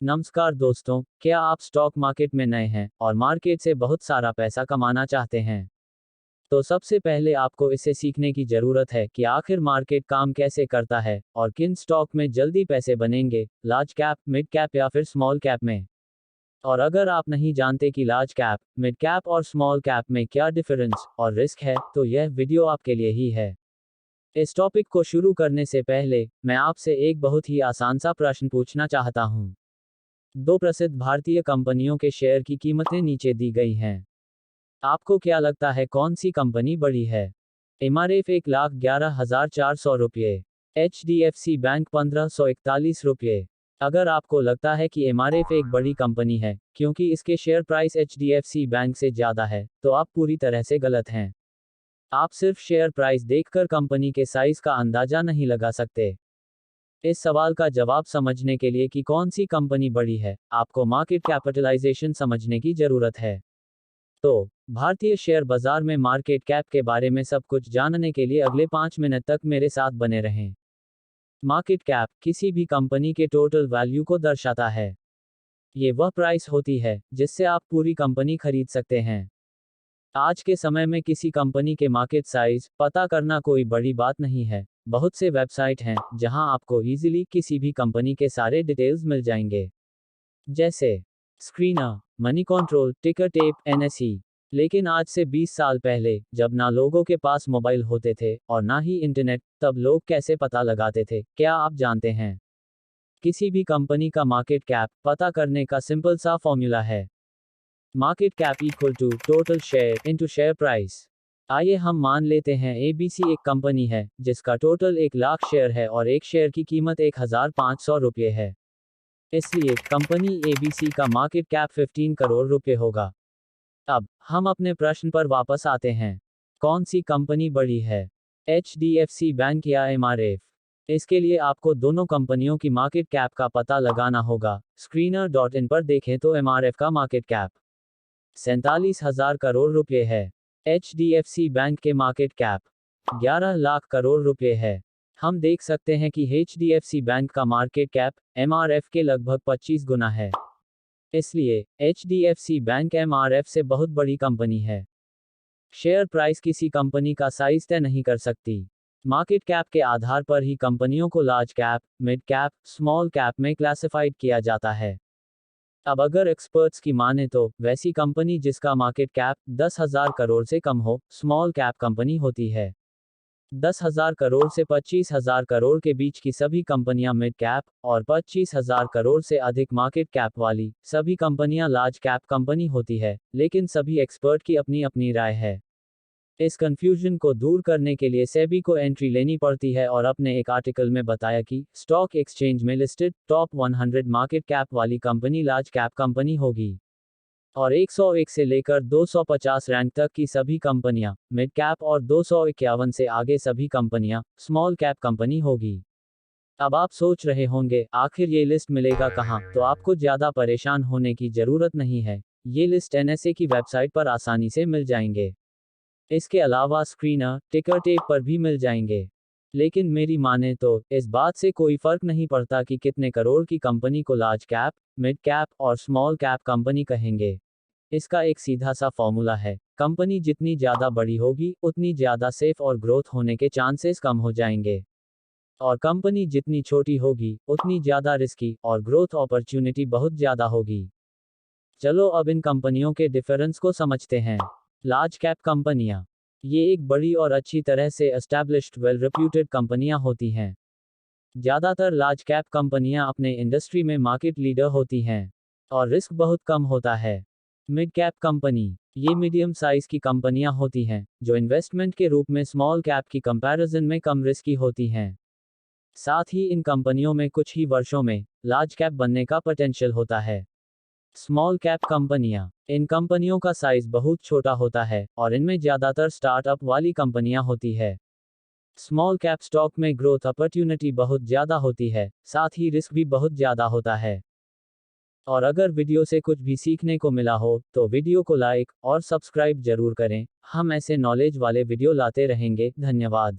नमस्कार दोस्तों, क्या आप स्टॉक मार्केट में नए हैं और मार्केट से बहुत सारा पैसा कमाना चाहते हैं? तो सबसे पहले आपको इसे सीखने की जरूरत है कि आखिर मार्केट काम कैसे करता है और किन स्टॉक में जल्दी पैसे बनेंगे, लार्ज कैप, मिड कैप या फिर स्मॉल कैप में। और अगर आप नहीं जानते कि लार्ज कैप, मिड कैप और स्मॉल कैप में क्या डिफरेंस और रिस्क है, तो यह वीडियो आपके लिए ही है। इस टॉपिक को शुरू करने से पहले मैं आपसे एक बहुत ही आसान सा प्रश्न पूछना चाहता हूँ। दो प्रसिद्ध भारतीय कंपनियों के शेयर की कीमतें नीचे दी गई हैं। आपको क्या लगता है कौन सी कंपनी बड़ी है? एमआरएफ 1,11,400 रुपये, HDFC बैंक 1,541 रुपये। अगर आपको लगता है कि एमआरएफ एक बड़ी कंपनी है क्योंकि इसके शेयर प्राइस HDFC बैंक से ज़्यादा है, तो आप पूरी तरह से गलत हैं। आप सिर्फ शेयर प्राइस देखकर कंपनी के साइज का अंदाजा नहीं लगा सकते। इस सवाल का जवाब समझने के लिए कि कौन सी कंपनी बड़ी है, आपको मार्केट कैपिटलाइजेशन समझने की जरूरत है। तो भारतीय शेयर बाजार में मार्केट कैप के बारे में सब कुछ जानने के लिए अगले 5 मिनट तक मेरे साथ बने रहें। मार्केट कैप किसी भी कंपनी के टोटल वैल्यू को दर्शाता है। ये वह प्राइस होती है जिससे आप पूरी कंपनी खरीद सकते हैं। आज के समय में किसी कंपनी के मार्केट साइज पता करना कोई बड़ी बात नहीं है। बहुत से वेबसाइट हैं जहां आपको इजीली किसी भी कंपनी के सारे डिटेल्स मिल जाएंगे, जैसे स्क्रीनर, मनी कंट्रोल, टिकर टेप, NSE। लेकिन आज से 20 साल पहले, जब ना लोगों के पास मोबाइल होते थे और ना ही इंटरनेट, तब लोग कैसे पता लगाते थे, क्या आप जानते हैं? किसी भी कंपनी का मार्केट कैप पता करने का सिंपल सा फॉर्मूला है। Market cap equal to total share into share price. आइए हम मान लेते हैं ABC एक कंपनी है जिसका टोटल 1 लाख शेयर है और एक शेयर की कीमत 1,500 रुपये है। इसलिए कंपनी ABC का मार्केट कैप 15 करोड़ रुपए होगा। अब हम अपने प्रश्न पर वापस आते हैं। कौन सी कंपनी बड़ी है, HDFC बैंक या MRF? इसके लिए आपको दोनों कंपनियों की मार्केट कैप का पता लगाना होगा। Screener.in पर देखें तो MRF का मार्केट कैप 47,000 करोड़ रुपए है। HDFC बैंक के मार्केट कैप 11 लाख करोड़ रुपए है। हम देख सकते हैं कि HDFC बैंक का मार्केट कैप MRF के लगभग 25 गुना है। इसलिए HDFC बैंक MRF से बहुत बड़ी कंपनी है। शेयर प्राइस किसी कंपनी का साइज तय नहीं कर सकती। मार्केट कैप के आधार पर ही कंपनियों को large cap, mid cap, small cap में क्लासिफाइड किया जाता है। अब अगर एक्सपर्ट्स की माने तो वैसी कंपनी जिसका मार्केट कैप 10,000 करोड़ से कम हो, स्मॉल कैप कंपनी होती है। 10,000 करोड़ से 25,000 करोड़ के बीच की सभी कंपनियां मिड कैप और 25,000 करोड़ से अधिक मार्केट कैप वाली सभी कंपनियां लार्ज कैप कंपनी होती है, लेकिन सभी एक्सपर्ट की अपनी अपनी राय है। इस कंफ्यूजन को दूर करने के लिए सेबी को एंट्री लेनी पड़ती है और अपने एक आर्टिकल में बताया कि स्टॉक एक्सचेंज में लिस्टेड टॉप 100 मार्केट कैप वाली कंपनी लार्ज कैप कंपनी होगी और 101 से लेकर 250 रैंक तक की सभी कंपनियां मिड कैप और 251 से आगे सभी कंपनियां स्मॉल कैप कंपनी होगी। अब आप सोच रहे होंगे आखिर ये लिस्ट मिलेगा कहां? तो आपको ज्यादा परेशान होने की जरूरत नहीं है। ये लिस्ट NSE की वेबसाइट पर आसानी से मिल जाएंगे। इसके अलावा स्क्रीनर, टिकर टेप पर भी मिल जाएंगे। लेकिन मेरी माने तो इस बात से कोई फर्क नहीं पड़ता कि कितने करोड़ की कंपनी को लार्ज कैप, मिड कैप और स्मॉल कैप कंपनी कहेंगे। इसका एक सीधा सा फॉर्मूला है। कंपनी जितनी ज्यादा बड़ी होगी उतनी ज्यादा सेफ और ग्रोथ होने के चांसेस कम हो जाएंगे, और कंपनी जितनी छोटी होगी उतनी ज्यादा रिस्की और ग्रोथ अपॉर्चुनिटी बहुत ज्यादा होगी। चलो अब इन कंपनियों के डिफरेंस को समझते हैं। लार्ज कैप कंपनियां, ये एक बड़ी और अच्छी तरह से एस्टैब्लिश्ड वेल रेप्यूटेड कंपनियां होती हैं। ज़्यादातर लार्ज कैप कंपनियां अपने इंडस्ट्री में मार्केट लीडर होती हैं और रिस्क बहुत कम होता है। मिड कैप कंपनी, ये मीडियम साइज की कंपनियां होती हैं जो इन्वेस्टमेंट के रूप में स्मॉल कैप की कंपैरिजन में कम रिस्की होती हैं। साथ ही इन कंपनियों में कुछ ही वर्षों में लार्ज कैप बनने का पोटेंशियल होता है। स्मॉल कैप कंपनियां, इन कंपनियों का साइज बहुत छोटा होता है और इनमें ज़्यादातर स्टार्टअप वाली कंपनियां होती है। स्मॉल कैप स्टॉक में ग्रोथ अपॉर्चुनिटी बहुत ज़्यादा होती है, साथ ही रिस्क भी बहुत ज़्यादा होता है। और अगर वीडियो से कुछ भी सीखने को मिला हो तो वीडियो को लाइक और सब्सक्राइब जरूर करें। हम ऐसे नॉलेज वाले वीडियो लाते रहेंगे। धन्यवाद।